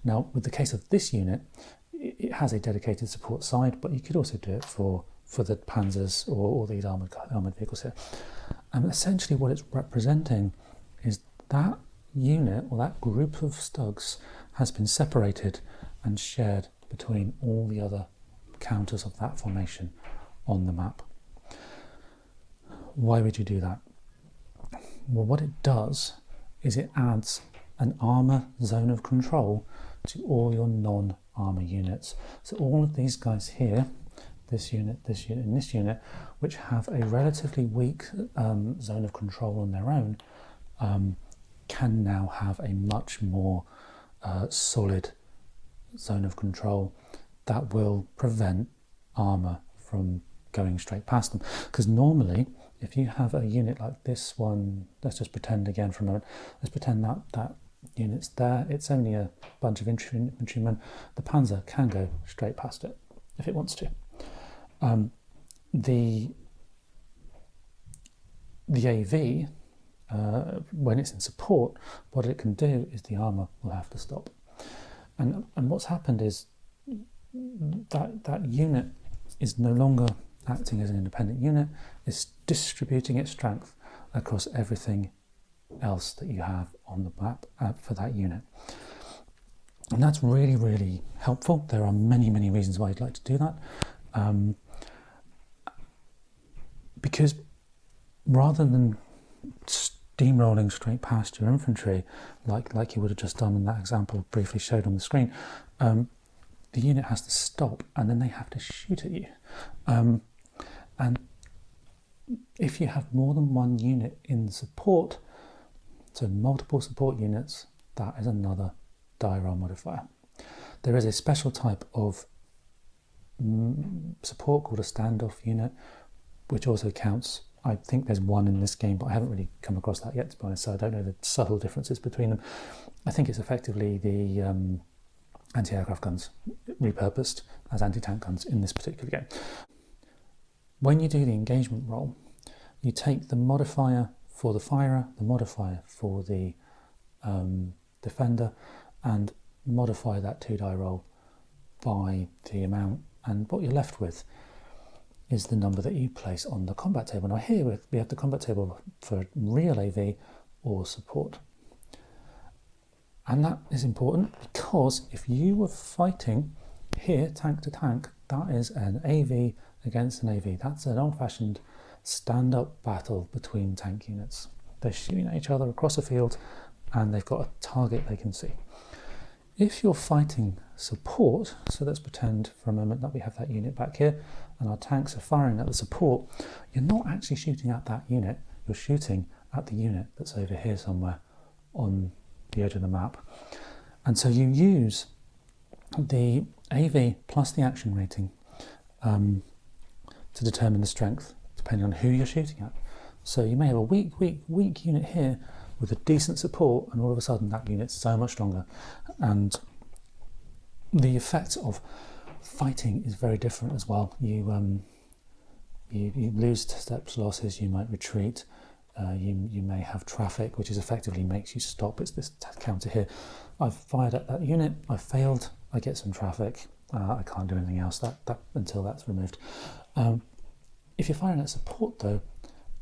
Now, with the case of this unit, it has a dedicated support side, but you could also do it for the Panzers or these armoured vehicles here. And essentially what it's representing is that unit or that group of Stugs has been separated and shared between all the other counters of that formation on the map. Why would you do that? Well, what it does is it adds an armour zone of control to all your non-armour units. So all of these guys here, this unit, and this unit, which have a relatively weak zone of control on their own, can now have a much more solid zone of control that will prevent armour from going straight past them. Because normally, if you have a unit like this one, let's just pretend again for a moment, let's pretend that unit's there, it's only a bunch of infantrymen, the Panzer can go straight past it if it wants to. The AV, when it's in support, what it can do is the armour will have to stop. And what's happened is that unit is no longer acting as an independent unit, it's distributing its strength across everything else that you have on the map for that unit. And that's really, really helpful. There are many, many reasons why you'd like to do that. Because rather than steamrolling straight past your infantry, like you would have just done in that example briefly showed on the screen, the unit has to stop and then they have to shoot at you. And if you have more than one unit in support, so multiple support units, that is another die roll modifier. There is a special type of support called a standoff unit, which also counts. I think there's one in this game, but I haven't really come across that yet, to be honest, so I don't know the subtle differences between them. I think it's effectively the anti-aircraft guns repurposed as anti-tank guns in this particular game. When you do the engagement roll, you take the modifier for the firer, the modifier for the defender, and modify that 2-die roll by the amount, and what you're left with is the number that you place on the combat table. Now here we have the combat table for real AV or support. And that is important because if you were fighting here, tank to tank, that is an AV against an AV. That's an old-fashioned stand-up battle between tank units. They're shooting at each other across a field and they've got a target they can see. If you're fighting support, so let's pretend for a moment that we have that unit back here and our tanks are firing at the support, you're not actually shooting at that unit, you're shooting at the unit that's over here somewhere on the edge of the map. And so you use the AV plus the action rating to determine the strength, depending on who you're shooting at. So you may have a weak unit here with a decent support, and all of a sudden that unit's so much stronger. And the effect of fighting is very different as well. You lose steps losses, you might retreat, you may have traffic, which is effectively makes you stop. It's this counter here. I've fired at that unit, I've failed, I get some traffic, I can't do anything else that until that's removed. If you're firing at support though,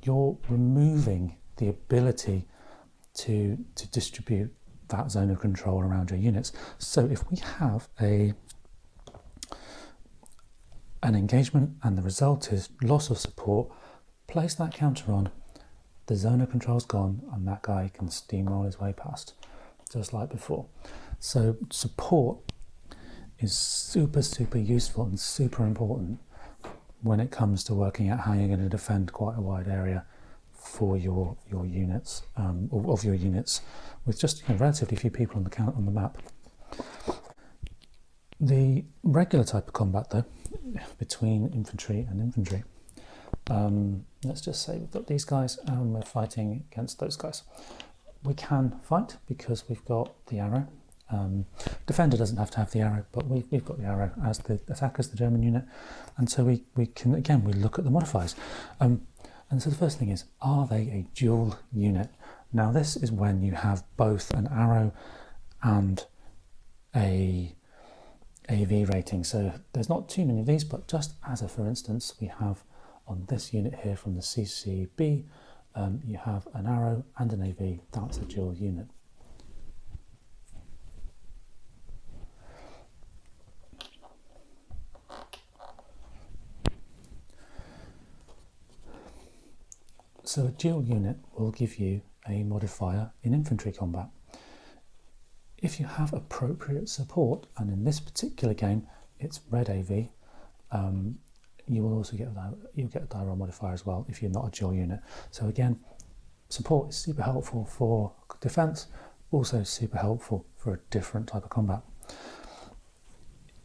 you're removing the ability to distribute that zone of control around your units. So if we have an engagement and the result is loss of support, place that counter on, the zone of control's gone and that guy can steamroll his way past, just like before. So support is super, super useful and super important when it comes to working out how you're going to defend quite a wide area for your units, of your units, with just relatively few people on the map. The regular type of combat, though, between infantry and infantry, let's just say we've got these guys and we're fighting against those guys. We can fight because we've got the arrow. Defender doesn't have to have the arrow, but we've got the arrow as the attackers, the German unit, and so we can, again, we look at the modifiers. And so the first thing is, are they a dual unit? Now this is when you have both an arrow and a AV rating. So there's not too many of these, but just as a for instance, we have on this unit here from the CCB, you have an arrow and an AV. That's a dual unit. So a dual unit will give you a modifier in infantry combat. If you have appropriate support, and in this particular game it's red AV, you will also get a die roll modifier as well if you're not a dual unit. So again, support is super helpful for defense, also super helpful for a different type of combat.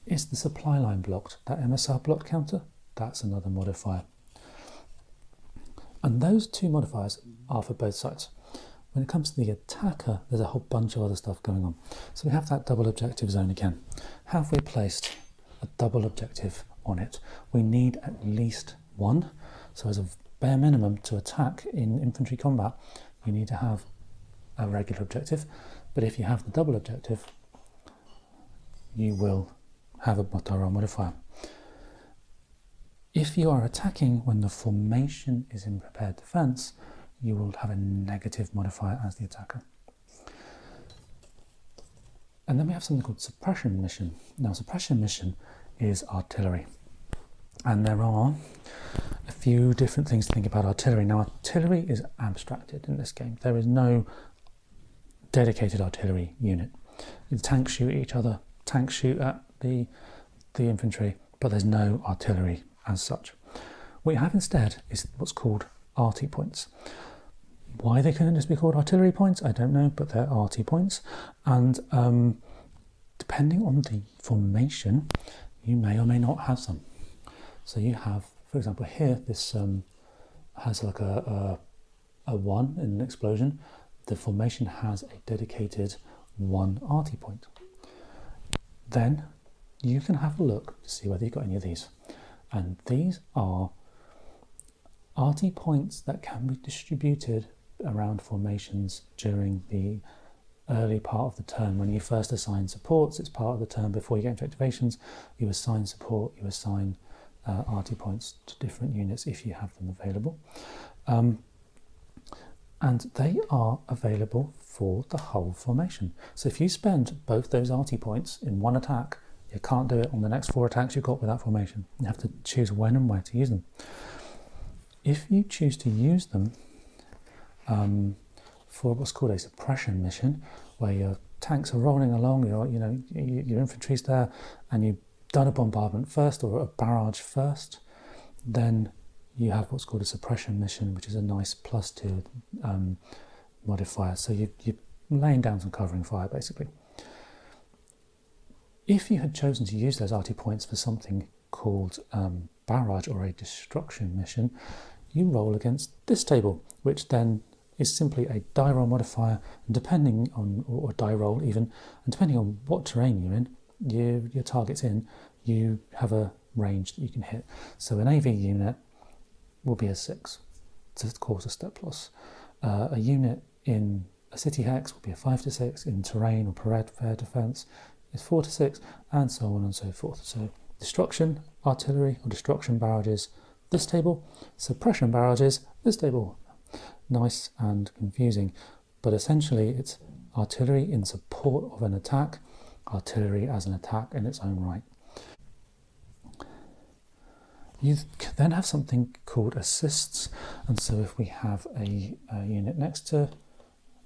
Is the supply line blocked? That MSR blocked counter? That's another modifier. And those two modifiers are for both sides. When it comes to the attacker, there's a whole bunch of other stuff going on. So we have that double objective zone again. Have we placed a double objective on it? We need at least one. So as a bare minimum to attack in infantry combat, you need to have a regular objective. But if you have the double objective, you will have a die roll modifier. If you are attacking when the formation is in prepared defense, you will have a negative modifier as the attacker. And then we have something called suppression mission. Now, suppression mission is artillery. And there are a few different things to think about artillery. Now, artillery is abstracted in this game. There is no dedicated artillery unit. The tanks shoot at each other, tanks shoot at the infantry, but there's no artillery as such. What you have instead is what's called arty points. Why they couldn't just be called artillery points, I don't know, but they're arty points. And depending on the formation, you may or may not have some. So you have, for example, here, this has like a 1 in an explosion. The formation has a dedicated 1 arty point. Then you can have a look to see whether you've got any of these. And these are arty points that can be distributed around formations during the early part of the turn. When you first assign supports, it's part of the turn before you get into activations. You assign support, you assign arty points to different units if you have them available. And they are available for the whole formation. So if you spend both those arty points in one attack, you can't do it on the next 4 attacks you've got with that formation. You have to choose when and where to use them. If you choose to use them for what's called a suppression mission, where your tanks are rolling along, your infantry's there, and you've done a bombardment first or a barrage first, then you have what's called a suppression mission, which is a nice +2 modifier. So you're laying down some covering fire, basically. If you had chosen to use those arty points for something called barrage or a destruction mission, you roll against this table, which then is simply a die roll modifier, and depending on, or die roll even, and depending on what terrain you're in, your target's in, you have a range that you can hit. So an AV unit will be a 6 to cause a step loss. A unit in a city hex will be a 5 to 6, in terrain or parade fair defence is 4 to 6, and so on and so forth. So destruction, artillery or destruction barrages, this table. Suppression barrages, this table. Nice and confusing, but essentially it's artillery in support of an attack, artillery as an attack in its own right. You then have something called assists, and so if we have a unit next to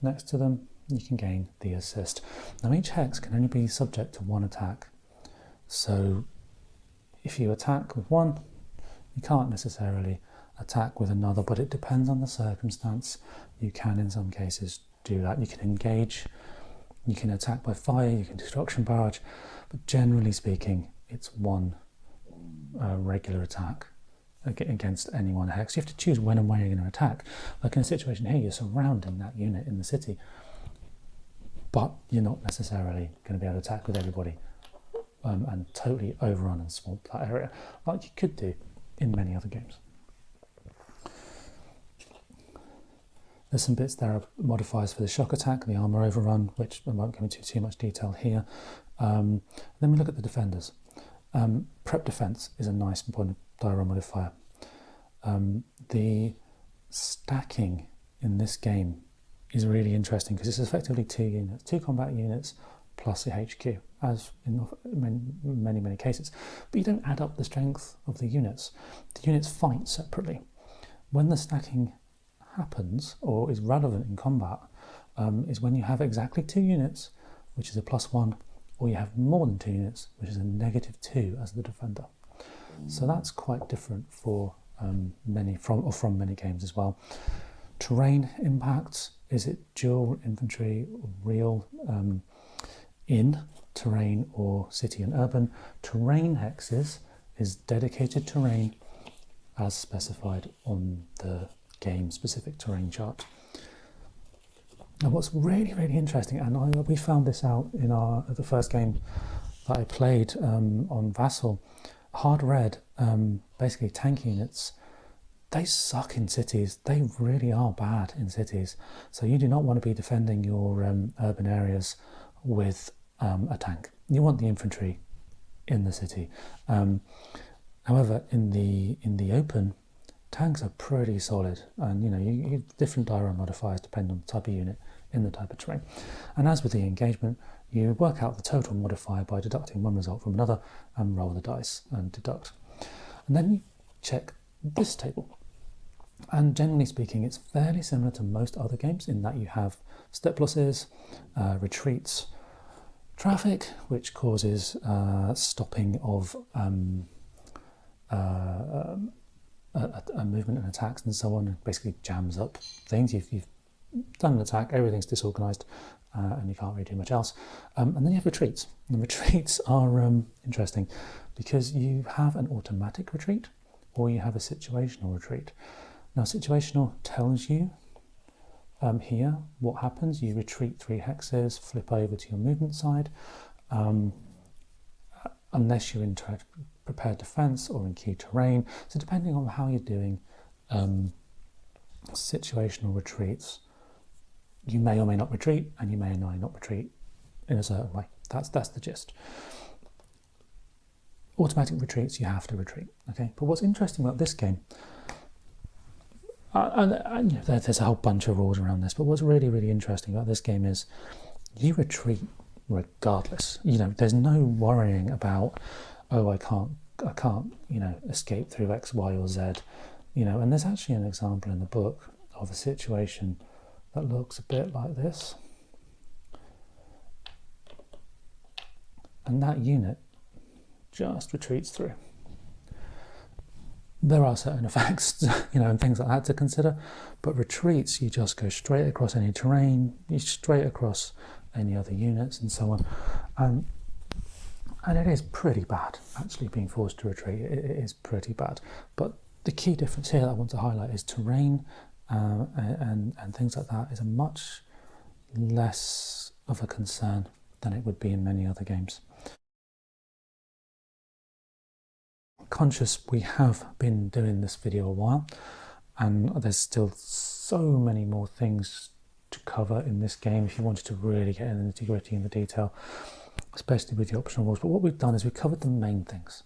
them, you can gain the assist. Now each hex can only be subject to 1 attack, so if you attack with 1, you can't necessarily attack with another, but it depends on the circumstance. You can in some cases do that. You can engage, you can attack by fire, you can destruction barrage, but generally speaking it's 1 regular attack against any one hex. You have to choose when and where you're going to attack. Like in a situation here, you're surrounding that unit in the city, but you're not necessarily going to be able to attack with everybody and totally overrun and swamp that area like you could do in many other games. There's some bits there are modifiers for the shock attack, the armour overrun, which I won't go into too much detail here. Then we look at the defenders. Prep defence is a nice die roll modifier. The stacking in this game is really interesting because it's effectively 2 units, 2 combat units plus a HQ, as in many cases. But you don't add up the strength of the units. The units fight separately. When the stacking happens, or is relevant in combat, is when you have exactly 2 units, which is a +1, or you have more than 2 units, which is a -2 as the defender. So that's quite different for from many games as well. Terrain impacts, is it dual infantry, real in terrain or city and urban? Terrain hexes is dedicated terrain as specified on the game specific terrain chart. And what's really interesting, and we found this out in the first game that I played on Vassal, Hard Red, basically tank units, they suck in cities. They really are bad in cities. So you do not want to be defending your urban areas with a tank. You want the infantry in the city. However, in the open, tanks are pretty solid, and you know, you different diorama modifiers depend on the type of unit in the type of terrain. And as with the engagement, you work out the total modifier by deducting one result from another and roll the dice and deduct. And then you check this table. And generally speaking, it's fairly similar to most other games in that you have step losses, retreats, traffic, which causes stopping of a movement and attacks and so on, and basically jams up things. You've done an attack, everything's disorganized, and you can't really do much else. And then you have retreats. And retreats are interesting because you have an automatic retreat or you have a situational retreat. Now, situational tells you here what happens. You retreat 3 hexes, flip over to your movement side, unless you're in prepared defense or in key terrain. So depending on how you're doing situational retreats, you may or may not retreat, and you may or may not retreat in a certain way. That's the gist. Automatic retreats, you have to retreat, okay? But what's interesting about this game, and you know, there's a whole bunch of rules around this, but what's really, really interesting about this game is you retreat regardless. You know, there's no worrying about, oh, I can't, you know, escape through X, Y, or Z. You know, and there's actually an example in the book of a situation that looks a bit like this. And that unit just retreats through. There are certain effects, you know, and things like that to consider, but retreats, you just go straight across any terrain, you straight across any other units and so on. And it is pretty bad, actually, being forced to retreat. It is pretty bad. But the key difference here that I want to highlight is terrain and things like that is a much less of a concern than it would be in many other games. Conscious we have been doing this video a while, and there's still so many more things to cover in this game if you wanted to really get in the nitty-gritty and the detail, especially with the optional rules. But what we've done is we've covered the main things.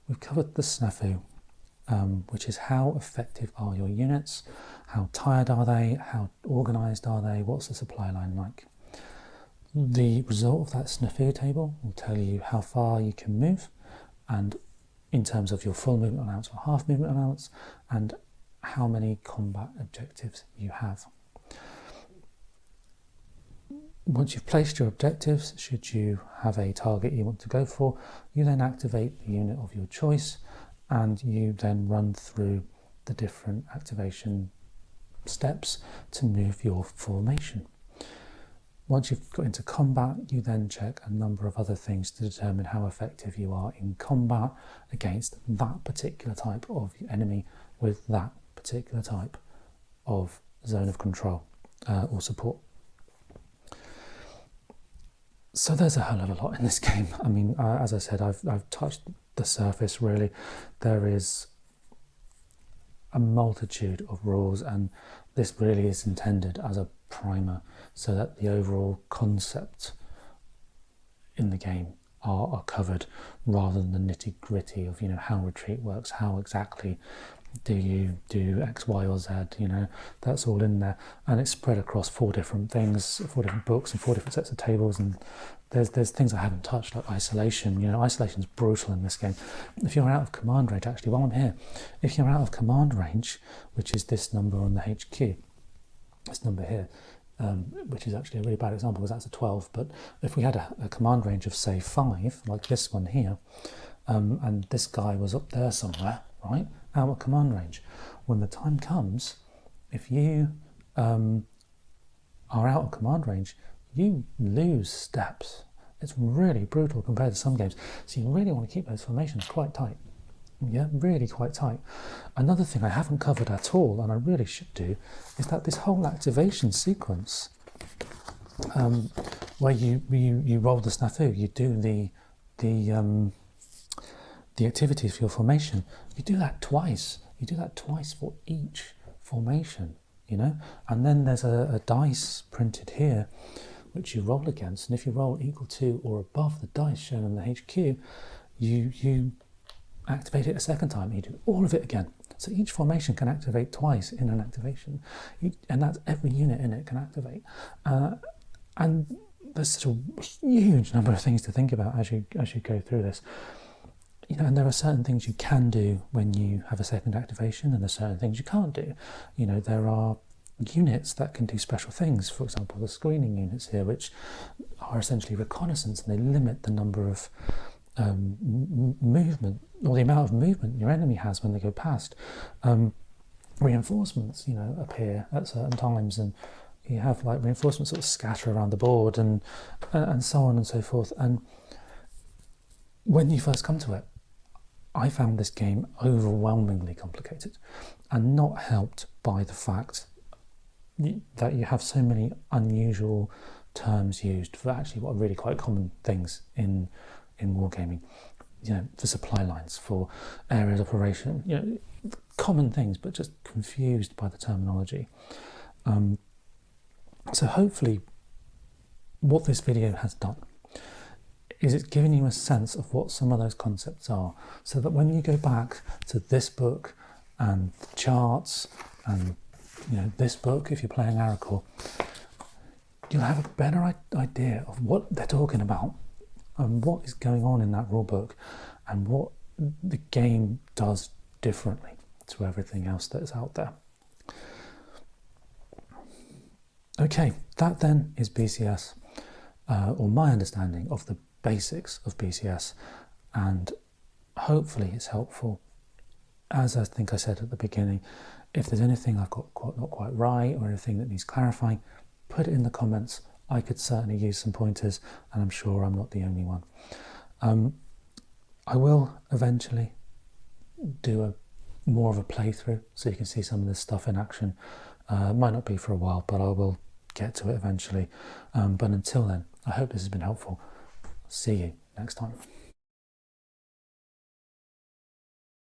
We've covered the snafu, which is how effective are your units, how tired are they, how organised are they, what's the supply line like. The result of that snafu table will tell you how far you can move, and in terms of your full movement allowance or half movement allowance, and how many combat objectives you have. Once you've placed your objectives, should you have a target you want to go for, you then activate the unit of your choice, and you then run through the different activation steps to move your formation. Once you've got into combat, you then check a number of other things to determine how effective you are in combat against that particular type of enemy with that particular type of zone of control or support. So there's a hell of a lot in this game. I mean, as I said, I've touched the surface really. There is a multitude of rules, and this really is intended as a primer so that the overall concept in the game are covered, rather than the nitty-gritty of, you know, how retreat works, how exactly do you do X, Y, or Z, you know, that's all in there. And it's spread across 4 different things, 4 different books and 4 different sets of tables, and there's things I haven't touched, like isolation. You know, isolation's brutal in this game. If you're out of command range, actually, while I'm here, if you're out of command range, which is this number on the HQ, this number here, which is actually a really bad example because that's a 12, but if we had a command range of, say, 5, like this one here, and this guy was up there somewhere, right, out of command range, when the time comes, if you are out of command range, you lose steps. It's really brutal compared to some games, so you really want to keep those formations quite tight. Yeah, really quite tight. Another thing I haven't covered at all, and I really should do, is that this whole activation sequence, where you roll the snafu, you do the activities for your formation. You do that twice. You do that twice for each formation, you know. And then there's a dice printed here, which you roll against, and if you roll equal to or above the dice shown in the HQ, you activate it a second time, you do all of it again. So each formation can activate twice in an activation, and that's every unit in it can activate. And there's such a huge number of things to think about as you go through this. You know, and there are certain things you can do when you have a second activation, and there's certain things you can't do. You know, there are units that can do special things. For example, the screening units here, which are essentially reconnaissance, and they limit the number of movement, or the amount of movement your enemy has when they go past. Reinforcements, you know, appear at certain times, and you have like reinforcements sort of scatter around the board, and so on and so forth. And when you first come to it, I found this game overwhelmingly complicated, and not helped by the fact that you have so many unusual terms used for actually what are really quite common things in wargaming. You know, for supply lines, for areas of operation, you know, common things, but just confused by the terminology. So hopefully what this video has done is it's given you a sense of what some of those concepts are, so that when you go back to this book and the charts and, you know, this book, if you're playing Arracourt, you'll have a better idea of what they're talking about and what is going on in that rule book and what the game does differently to everything else that's out there. Okay, that then is BCS, or my understanding of the basics of BCS, and hopefully it's helpful. As I think I said at the beginning, if there's anything I've got not quite right or anything that needs clarifying, put it in the comments. I could certainly use some pointers, and I'm sure I'm not the only one. I will eventually do more of a playthrough so you can see some of this stuff in action. Might not be for a while, but I will get to it eventually. But until then, I hope this has been helpful. See you next time.